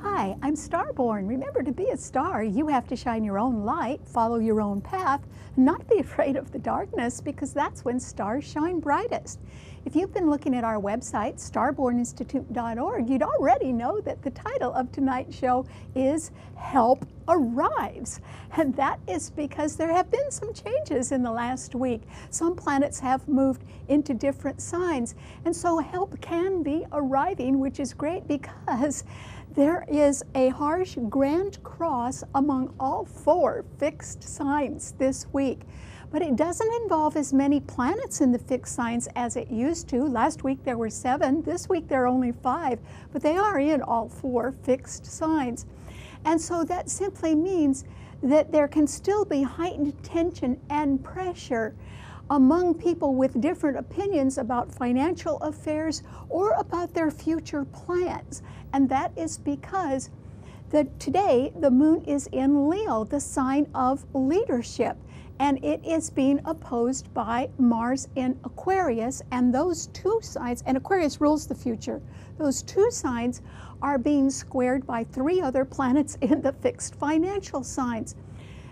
Hi, I'm Starborn. Remember, to be a star, you have to shine your own light, follow your own path, not be afraid of the darkness, because that's when stars shine brightest. If you've been looking at our website, starborninstitute.org, you'd already know that the title of tonight's show is Help Arrives. And that is because there have been some changes in the last week. Some planets have moved into different signs. And so help can be arriving, which is great because there is a harsh grand cross among all 4 fixed signs this week. But it doesn't involve as many planets in the fixed signs as it used to. Last week there were 7, this week there are only 5, but they are in all 4 fixed signs. And so that simply means that there can still be heightened tension and pressure among people with different opinions about financial affairs or about their future plans. And that is because today the moon is in Leo, the sign of leadership, and it is being opposed by Mars in Aquarius, and those 2 signs, and Aquarius rules the future, those 2 signs are being squared by 3 other planets in the fixed financial signs.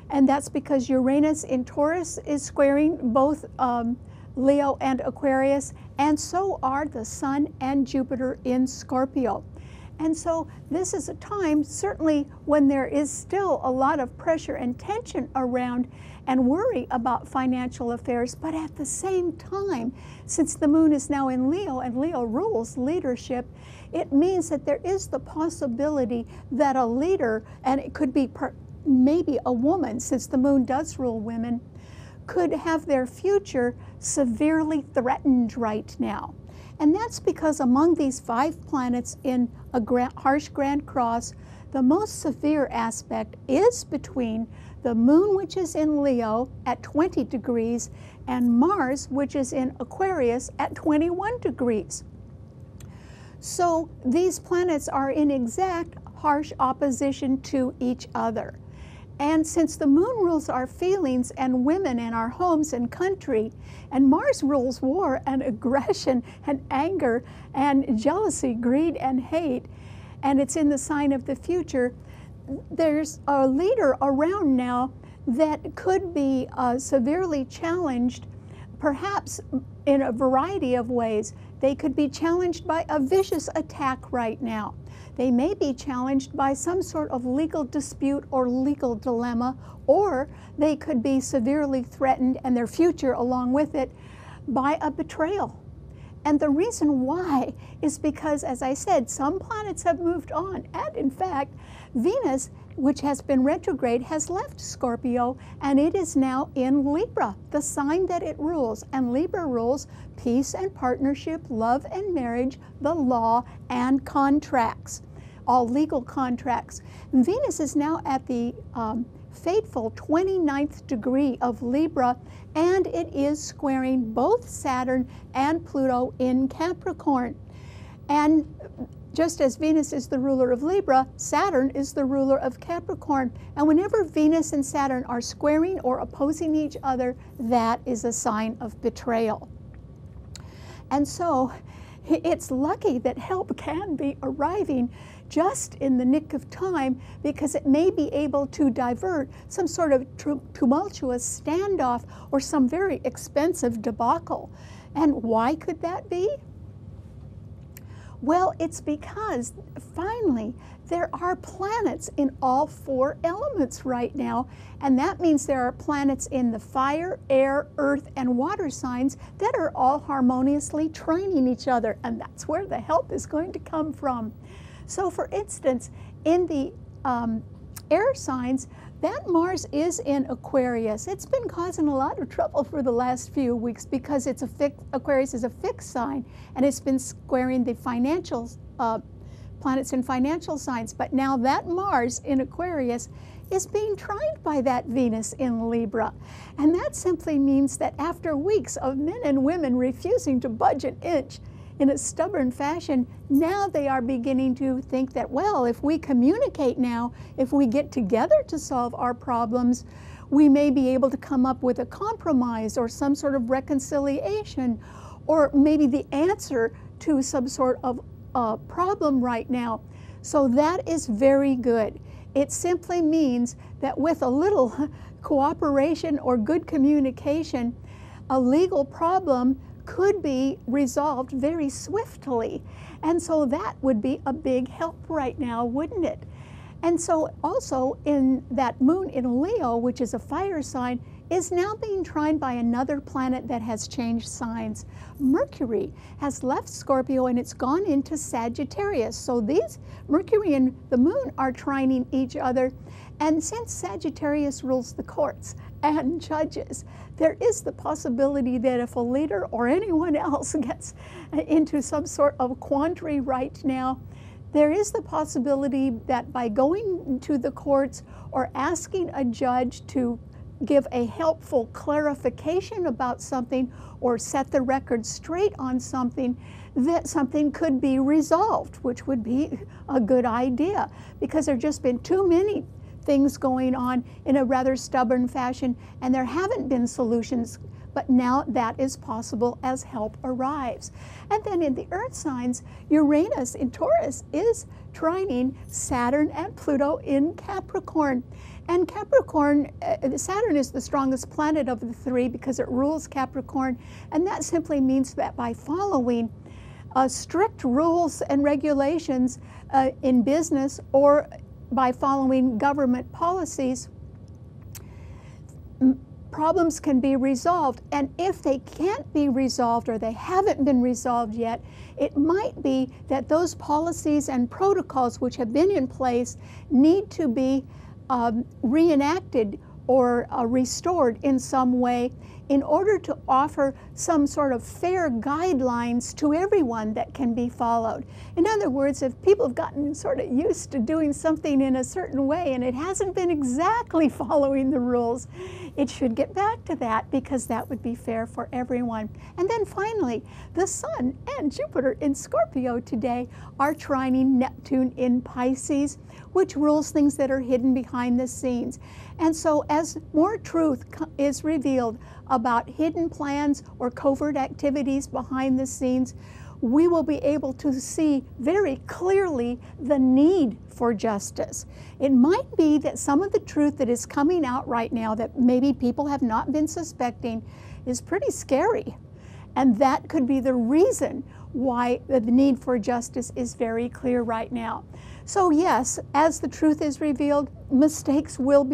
And that's because Uranus in Taurus is squaring both Leo and Aquarius, and so are the Sun and Jupiter in Scorpio. And so this is a time, certainly, when there is still a lot of pressure and tension around and worry about financial affairs, but at the same time, since the moon is now in Leo and Leo rules leadership, it means that there is the possibility that a leader, and it could be maybe a woman, since the moon does rule women, could have their future severely threatened right now. And that's because among these 5 planets in a harsh grand cross, the most severe aspect is between the moon, which is in Leo at 20 degrees, and Mars, which is in Aquarius at 21 degrees. So these planets are in exact harsh opposition to each other. And since the moon rules our feelings and women and our homes and country, and Mars rules war and aggression and anger and jealousy, greed and hate, and it's in the sign of the future, there's a leader around now that could be severely challenged, perhaps in a variety of ways. They could be challenged by a vicious attack right now. They may be challenged by some sort of legal dispute or legal dilemma, or they could be severely threatened, and their future along with it, by a betrayal. And the reason why is because, as I said, some planets have moved on, and in fact, Venus, which has been retrograde, has left Scorpio, and it is now in Libra, the sign that it rules. And Libra rules peace and partnership, love and marriage, the law, and contracts, all legal contracts. Venus is now at the fateful 29th degree of Libra, and it is squaring both Saturn and Pluto in Capricorn. And just as Venus is the ruler of Libra, Saturn is the ruler of Capricorn. And whenever Venus and Saturn are squaring or opposing each other, that is a sign of betrayal. And so it's lucky that help can be arriving just in the nick of time, because it may be able to divert some sort of tumultuous standoff or some very expensive debacle. And why could that be? Well, it's because finally there are planets in all 4 elements right now, and that means there are planets in the fire, air, earth, and water signs that are all harmoniously trining each other, and that's where the help is going to come from. So for instance, in the air signs, that Mars is in Aquarius. It's been causing a lot of trouble for the last few weeks because Aquarius is a fixed sign, and it's been squaring the financial planets in financial signs. But now that Mars in Aquarius is being trined by that Venus in Libra. And that simply means that after weeks of men and women refusing to budge an inch in a stubborn fashion, now they are beginning to think that, well, if we communicate now, if we get together to solve our problems, we may be able to come up with a compromise or some sort of reconciliation, or maybe the answer to some sort of problem right now. So that is very good. It simply means that with a little cooperation or good communication, a legal problem could be resolved very swiftly. And so that would be a big help right now, wouldn't it? And so also in that moon in Leo, which is a fire sign, is now being trined by another planet that has changed signs. Mercury has left Scorpio and it's gone into Sagittarius. So these Mercury and the moon are trining each other. And since Sagittarius rules the courts and judges, there is the possibility that if a leader or anyone else gets into some sort of quandary right now, there is the possibility that by going to the courts or asking a judge to give a helpful clarification about something or set the record straight on something, that something could be resolved, which would be a good idea, because there have just been too many things going on in a rather stubborn fashion and there haven't been solutions. But now that is possible as help arrives. And then in the earth signs, Uranus in Taurus is trining Saturn and Pluto in Capricorn. And Capricorn, Saturn is the strongest planet of the three because it rules Capricorn. And that simply means that by following strict rules and regulations in business or by following government policies, problems can be resolved. And if they can't be resolved or they haven't been resolved yet, it might be that those policies and protocols which have been in place need to be reenacted or restored in some way in order to offer some sort of fair guidelines to everyone that can be followed. In other words, if people have gotten sort of used to doing something in a certain way and it hasn't been exactly following the rules, it should get back to that because that would be fair for everyone. And then finally, the Sun and Jupiter in Scorpio today are trining Neptune in Pisces, which rules things that are hidden behind the scenes. And so as more truth is revealed about hidden plans or covert activities behind the scenes, we will be able to see very clearly the need for justice. It might be that some of the truth that is coming out right now that maybe people have not been suspecting is pretty scary. And that could be the reason why the need for justice is very clear right now. So yes, as the truth is revealed, mistakes will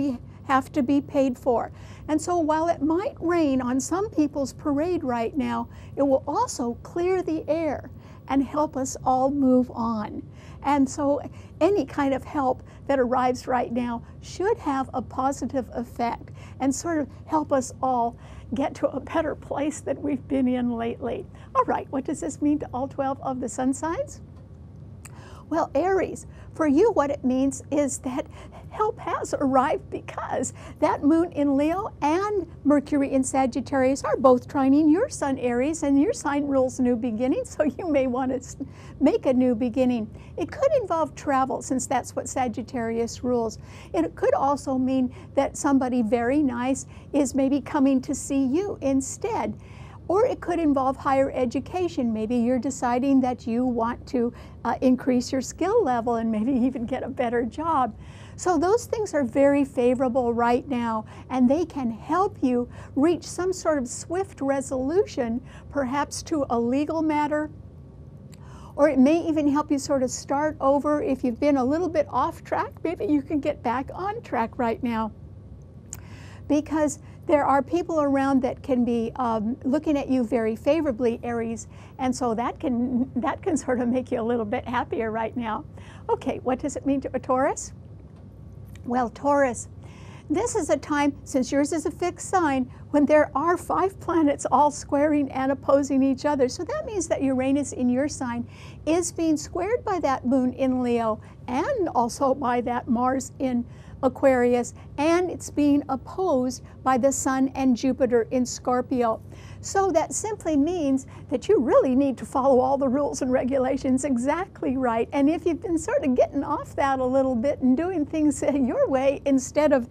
have to be paid for. And so while it might rain on some people's parade right now, it will also clear the air and help us all move on. And so any kind of help that arrives right now should have a positive effect and sort of help us all get to a better place than we've been in lately. All right, what does this mean to all 12 of the sun signs? Well, Aries, for you what it means is that help has arrived because that moon in Leo and Mercury in Sagittarius are both trining your sun, Aries, and your sign rules new beginnings, so you may want to make a new beginning. It could involve travel, since that's what Sagittarius rules. It could also mean that somebody very nice is maybe coming to see you instead. Or it could involve higher education. Maybe you're deciding that you want to increase your skill level and maybe even get a better job. So those things are very favorable right now, and they can help you reach some sort of swift resolution, perhaps to a legal matter, or it may even help you sort of start over. If you've been a little bit off track, maybe you can get back on track right now. Because there are people around that can be looking at you very favorably, Aries, and so that can sort of make you a little bit happier right now. Okay, what does it mean to a Taurus? Well, Taurus, this is a time, since yours is a fixed sign, when there are 5 planets all squaring and opposing each other. So that means that Uranus in your sign is being squared by that moon in Leo and also by that Mars in Aquarius, and it's being opposed by the Sun and Jupiter in Scorpio. So that simply means that you really need to follow all the rules and regulations exactly right. And if you've been sort of getting off that a little bit and doing things your way instead of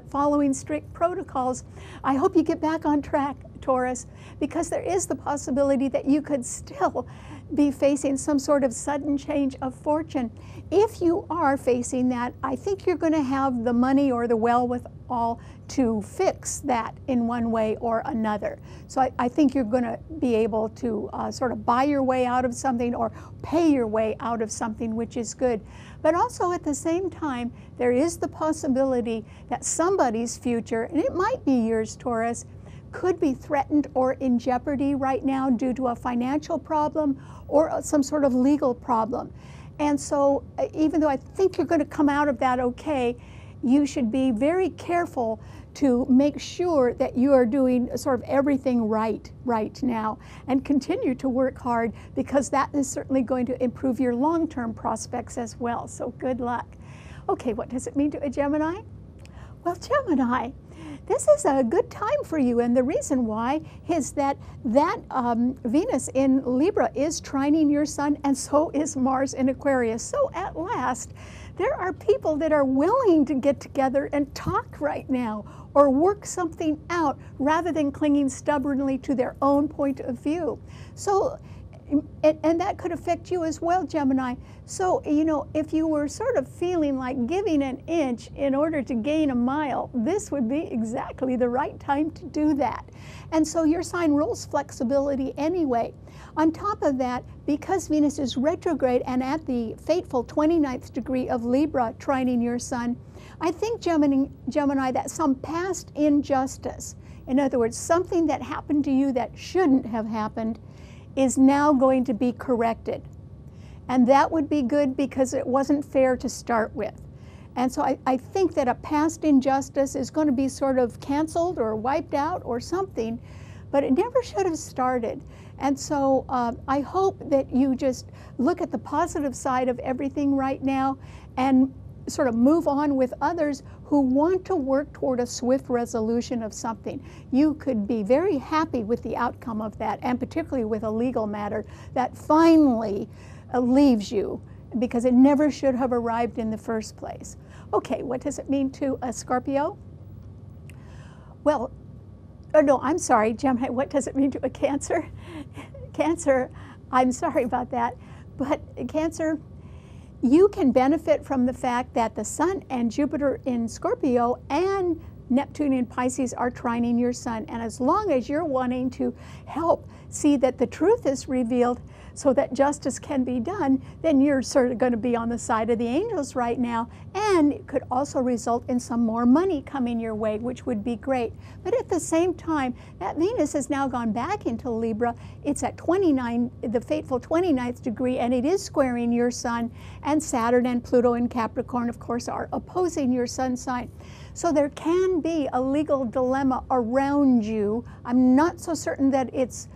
following strict protocols, I hope hope you get back on track, Taurus, because there is the possibility that you could still be facing some sort of sudden change of fortune. If you are facing that, I think you're going to have the money or the wherewithal to fix that in one way or another. So I think you're going to be able to sort of buy your way out of something or pay your way out of something, which is good. But also at the same time, there is the possibility that somebody's future, and it might be yours, Taurus, could be threatened or in jeopardy right now due to a financial problem or some sort of legal problem. And so even though I think you're going to come out of that okay, you should be very careful to make sure that you are doing sort of everything right now and continue to work hard, because that is certainly going to improve your long-term prospects as well. So good luck. Okay, what does it mean to a Gemini? Well, Gemini, this is a good time for you, and the reason why is that Venus in Libra is trining your Sun, and so is Mars in Aquarius. So at last, there are people that are willing to get together and talk right now or work something out rather than clinging stubbornly to their own point of view. So, and that could affect you as well, Gemini. So, you know, if you were sort of feeling like giving an inch in order to gain a mile, this would be exactly the right time to do that. And so your sign rules flexibility anyway. On top of that, because Venus is retrograde and at the fateful 29th degree of Libra trining your Sun, I think, Gemini, that some past injustice, in other words, something that happened to you that shouldn't have happened, is now going to be corrected. And that would be good because it wasn't fair to start with. And so I think that a past injustice is going to be sort of canceled or wiped out or something, but it never should have started. And so I hope that you just look at the positive side of everything right now and sort of move on with others who want to work toward a swift resolution of something. You could be very happy with the outcome of that, and particularly with a legal matter that finally leaves you, because it never should have arrived in the first place. Okay, what does it mean to a Scorpio? Well, oh no, I'm sorry, Gemini, what does it mean to a Cancer? Cancer, I'm sorry about that, but Cancer, you can benefit from the fact that the Sun and Jupiter in Scorpio and Neptune in Pisces are trining your Sun. And as long as you're wanting to help see that the truth is revealed so that justice can be done, then you're sort of going to be on the side of the angels right now. And it could also result in some more money coming your way, which would be great. But at the same time, that Venus has now gone back into Libra. It's at 29, the fateful 29th degree, and it is squaring your Sun. And Saturn and Pluto in Capricorn, of course, are opposing your Sun sign. So there can be a legal dilemma around you. I'm not so certain that it's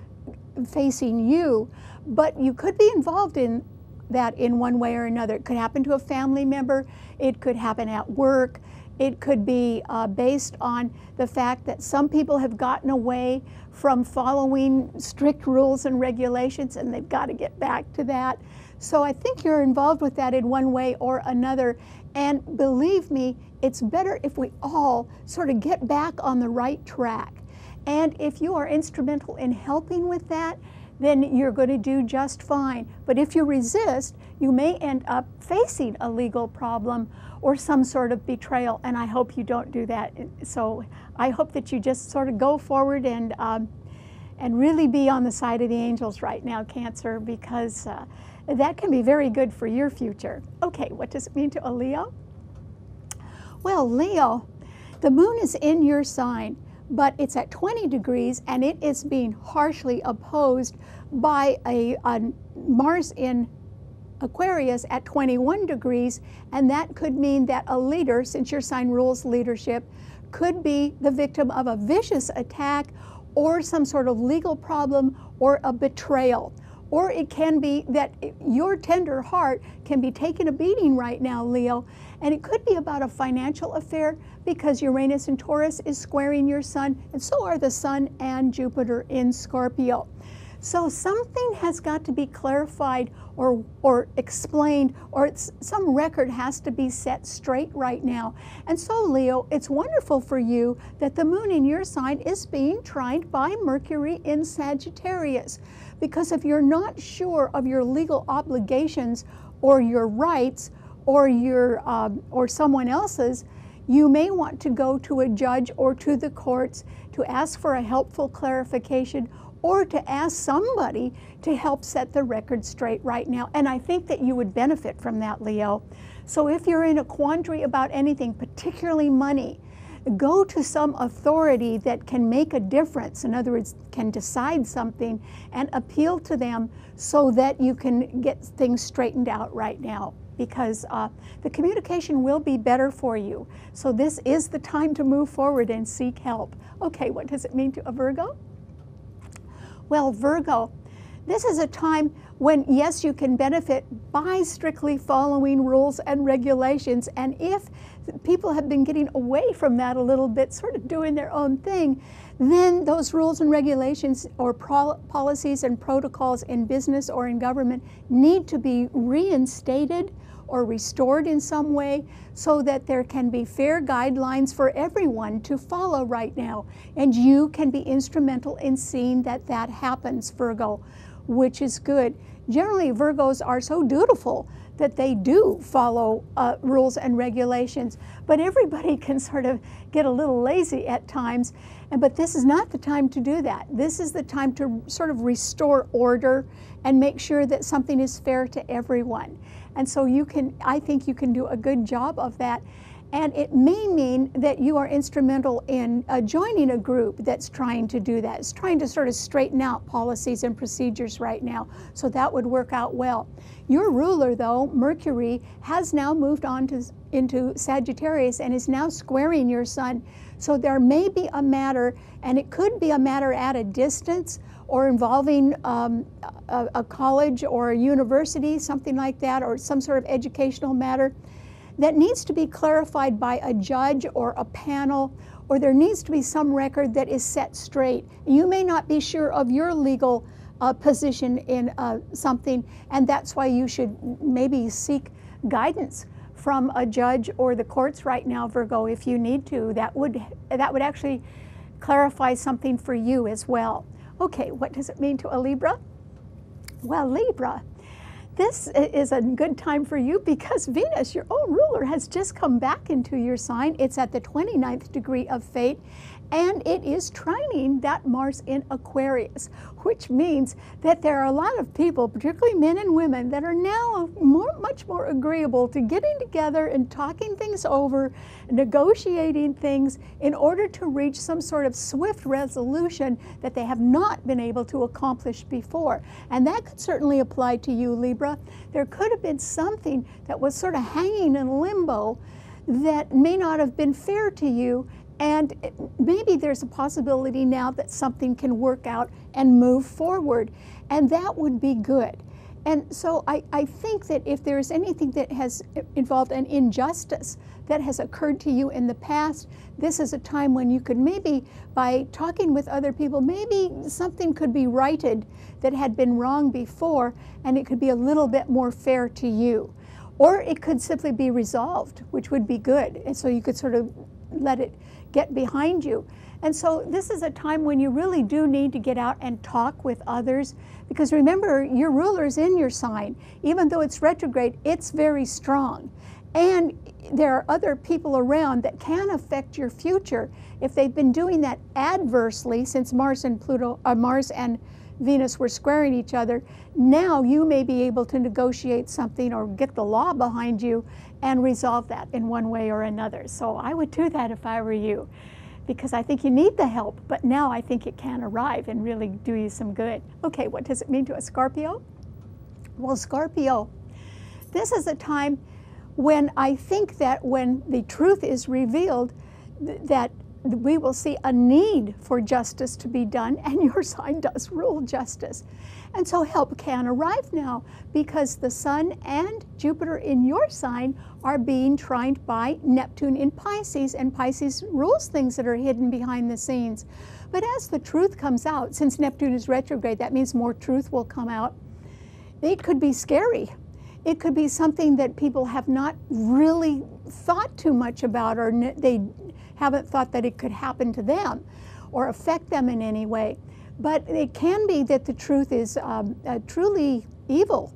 facing you, but you could be involved in that in one way or another. It could happen to a family member. It could happen at work. It could be based on the fact that some people have gotten away from following strict rules and regulations, and they've got to get back to that. So I think you're involved with that in one way or another. And believe me, it's better if we all sort of get back on the right track. And if you are instrumental in helping with that, then you're going to do just fine. But if you resist, you may end up facing a legal problem or some sort of betrayal, and I hope you don't do that. So I hope that you just sort of go forward and really be on the side of the angels right now, Cancer, because that can be very good for your future. Okay, what does it mean to a Leo? Well, Leo, the moon is in your sign, but it's at 20 degrees and it is being harshly opposed by a Mars in Aquarius at 21 degrees, and that could mean that a leader, since your sign rules leadership, could be the victim of a vicious attack or some sort of legal problem or a betrayal. Or it can be that your tender heart can be taking a beating right now, Leo, and it could be about a financial affair because Uranus in Taurus is squaring your Sun, and so are the Sun and Jupiter in Scorpio. So something has got to be clarified or explained, or some record has to be set straight right now. And so, Leo, it's wonderful for you that the moon in your sign is being trined by Mercury in Sagittarius. Because if you're not sure of your legal obligations or your rights or or someone else's, you may want to go to a judge or to the courts to ask for a helpful clarification, or to ask somebody to help set the record straight right now. And I think that you would benefit from that, Leo. So if you're in a quandary about anything, particularly money, go to some authority that can make a difference. In other words, can decide something, and appeal to them so that you can get things straightened out right now, because the communication will be better for you. So this is the time to move forward and seek help. Okay, what does it mean to a Virgo? Well, Virgo, this is a time when, yes, you can benefit by strictly following rules and regulations. And if people have been getting away from that a little bit, sort of doing their own thing, then those rules and regulations or policies and protocols in business or in government need to be reinstated or restored in some way, so that there can be fair guidelines for everyone to follow right now. And you can be instrumental in seeing that that happens, Virgo, which is good. Generally, Virgos are so dutiful that they do follow rules and regulations, but everybody can sort of get a little lazy at times. But this is not the time to do that. This is the time to sort of restore order and make sure that something is fair to everyone. And so I think you can do a good job of that. And it may mean that you are instrumental in joining a group that's trying to do that. It's trying to sort of straighten out policies and procedures right now. So that would work out well. Your ruler, though, Mercury, has now moved on into Sagittarius and is now squaring your sun. So there may be a matter, and it could be a matter at a distance, or involving a college or a university, something like that, or some sort of educational matter that needs to be clarified by a judge or a panel, or there needs to be some record that is set straight. You may not be sure of your legal position in something, and that's why you should maybe seek guidance from a judge or the courts right now, Virgo, if you need to. That would actually clarify something for you as well. Okay, what does it mean to a Libra? Well, Libra, this is a good time for you because Venus, your own ruler, has just come back into your sign. It's at the 29th degree of fate, and it is trining that Mars in Aquarius, which means that there are a lot of people, particularly men and women, that are now much more agreeable to getting together and talking things over, negotiating things in order to reach some sort of swift resolution that they have not been able to accomplish before. And that could certainly apply to you, Libra. There could have been something that was sort of hanging in limbo that may not have been fair to you, and maybe there's a possibility now that something can work out and move forward, and that would be good. And so I think that if there's anything that has involved an injustice that has occurred to you in the past, this is a time when you could maybe, by talking with other people, maybe something could be righted that had been wrong before, and it could be a little bit more fair to you. Or it could simply be resolved, which would be good. And so you could sort of let it get behind you. And so this is a time when you really do need to get out and talk with others, because remember, your ruler is in your sign. Even though it's retrograde, it's very strong. And there are other people around that can affect your future. If they've been doing that adversely since Mars and Venus were squaring each other, now you may be able to negotiate something or get the law behind you and resolve that in one way or another. So I would do that if I were you, because I think you need the help, but now I think it can arrive and really do you some good. Okay, what does it mean to a Scorpio? Well, Scorpio, this is a time when I think that when the truth is revealed, that we will see a need for justice to be done, and your sign does rule justice. And so help can arrive now, because the Sun and Jupiter in your sign are being trined by Neptune in Pisces, and Pisces rules things that are hidden behind the scenes. But as the truth comes out, since Neptune is retrograde, that means more truth will come out. It could be scary. It could be something that people have not really thought too much about, or they haven't thought that it could happen to them or affect them in any way. But it can be that the truth is truly evil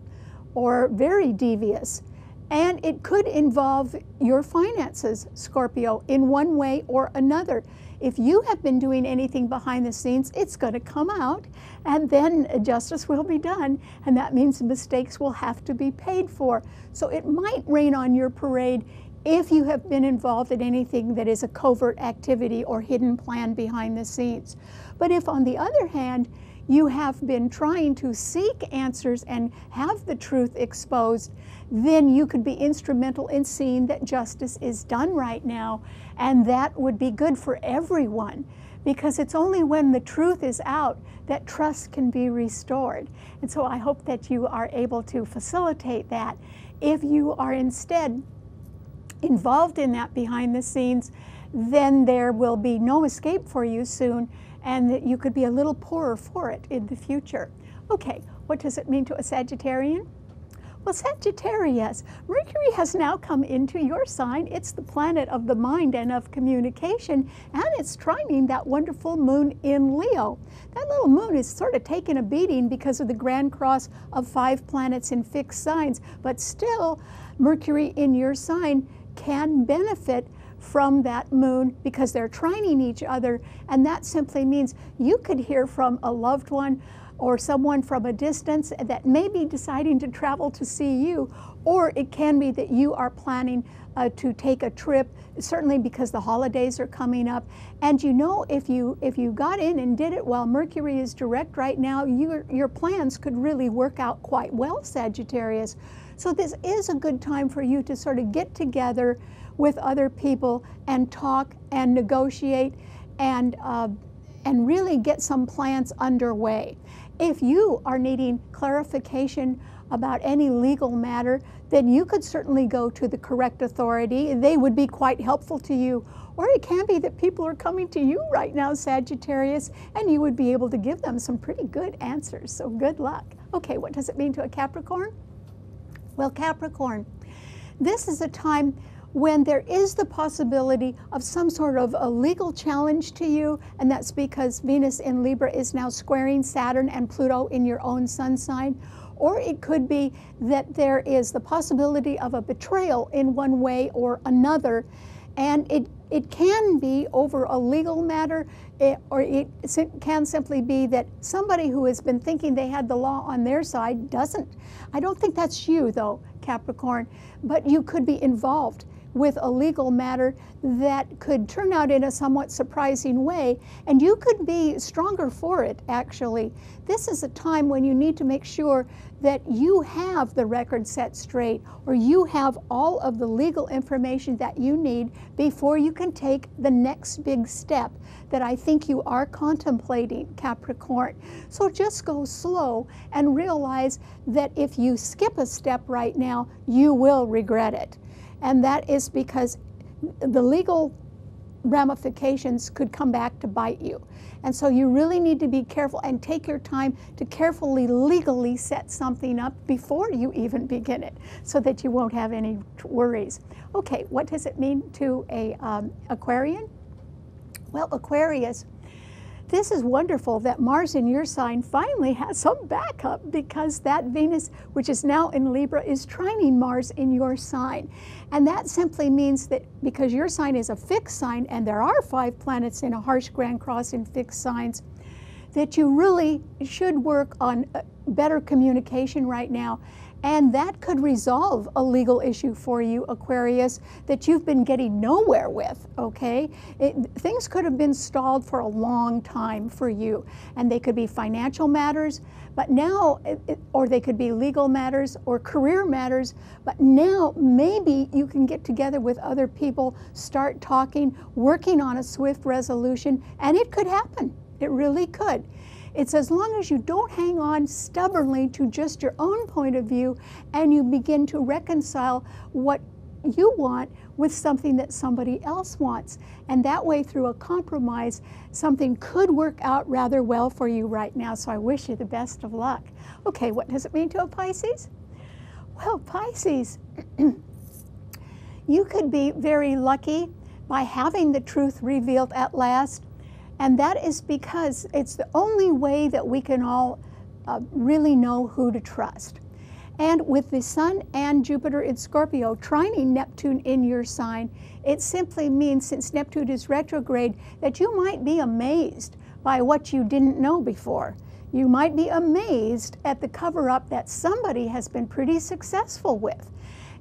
or very devious. And it could involve your finances, Scorpio, in one way or another. If you have been doing anything behind the scenes, it's going to come out, and then justice will be done, and that means mistakes will have to be paid for. So it might rain on your parade if you have been involved in anything that is a covert activity or hidden plan behind the scenes. But if, on the other hand, you have been trying to seek answers and have the truth exposed, then you could be instrumental in seeing that justice is done right now, and that would be good for everyone, because it's only when the truth is out that trust can be restored. And so I hope that you are able to facilitate that. If you are instead involved in that behind the scenes, then there will be no escape for you soon, and that you could be a little poorer for it in the future. Okay, what does it mean to a Sagittarian? Well, Sagittarius, Mercury has now come into your sign. It's the planet of the mind and of communication, and it's trining that wonderful moon in Leo. That little moon is sort of taking a beating because of the grand cross of 5 planets in fixed signs, but still, Mercury in your sign can benefit from that moon because they're trining each other, and that simply means you could hear from a loved one or someone from a distance that may be deciding to travel to see you, or it can be that you are planning to take a trip, certainly because the holidays are coming up. And you know, if you got in and did it while Mercury is direct right now, your plans could really work out quite well, Sagittarius. So this is a good time for you to sort of get together with other people and talk and negotiate and really get some plans underway. If you are needing clarification about any legal matter, then you could certainly go to the correct authority. They would be quite helpful to you. Or it can be that people are coming to you right now, Sagittarius, and you would be able to give them some pretty good answers. So good luck. Okay, what does it mean to a Capricorn? Well, Capricorn, this is a time when there is the possibility of some sort of a legal challenge to you, and that's because Venus in Libra is now squaring Saturn and Pluto in your own sun sign. Or it could be that there is the possibility of a betrayal in one way or another, and it can be over a legal matter, or it can simply be that somebody who has been thinking they had the law on their side doesn't. I don't think that's you, though, Capricorn, but you could be involved with a legal matter that could turn out in a somewhat surprising way, and you could be stronger for it, actually. This is a time when you need to make sure that you have the record set straight, or you have all of the legal information that you need before you can take the next big step that I think you are contemplating, Capricorn. So just go slow and realize that if you skip a step right now, you will regret it. And that is because the legal ramifications could come back to bite you. And so you really need to be careful and take your time to carefully legally set something up before you even begin it, so that you won't have any worries. Okay, what does it mean to a Aquarian? Well, Aquarius, this is wonderful that Mars in your sign finally has some backup, because that Venus, which is now in Libra, is trining Mars in your sign. And that simply means that because your sign is a fixed sign, and there are 5 planets in a harsh grand cross in fixed signs, that you really should work on better communication right now, And that could resolve a legal issue for you, Aquarius, that you've been getting nowhere with, okay? Things could have been stalled for a long time for you, and they could be financial matters, but now, or they could be legal matters or career matters, but now maybe you can get together with other people, start talking, working on a swift resolution, and it could happen. It really could. It's as long as you don't hang on stubbornly to just your own point of view and you begin to reconcile what you want with something that somebody else wants. And that way, through a compromise, something could work out rather well for you right now. So I wish you the best of luck. Okay, what does it mean to a Pisces? Well, Pisces, you could be very lucky by having the truth revealed at last. And that is because it's the only way that we can all really know who to trust. And with the Sun and Jupiter in Scorpio trining Neptune in your sign, it simply means, since Neptune is retrograde, that you might be amazed by what you didn't know before. You might be amazed at the cover-up that somebody has been pretty successful with.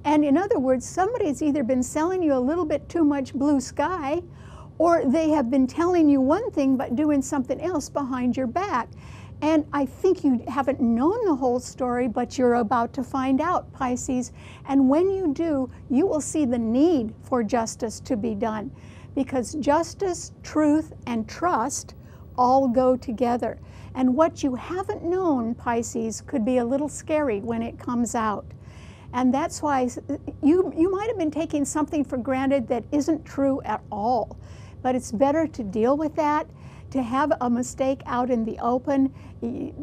And in other words, somebody's either been selling you a little bit too much blue sky, or they have been telling you one thing but doing something else behind your back. And I think you haven't known the whole story, but you're about to find out, Pisces. And when you do, you will see the need for justice to be done, because justice, truth, and trust all go together. And what you haven't known, Pisces, could be a little scary when it comes out. And that's why you might have been taking something for granted that isn't true at all. But it's better to deal with that, to have a mistake out in the open.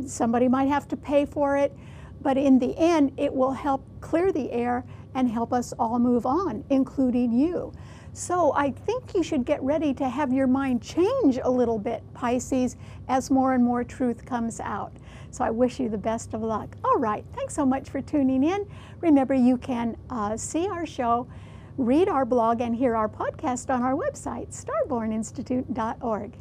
Somebody might have to pay for it, but in the end, it will help clear the air and help us all move on, including you. So I think you should get ready to have your mind change a little bit, Pisces, as more and more truth comes out. So I wish you the best of luck. All right, thanks so much for tuning in. Remember, you can see our show, read our blog, and hear our podcast on our website, starborninstitute.org.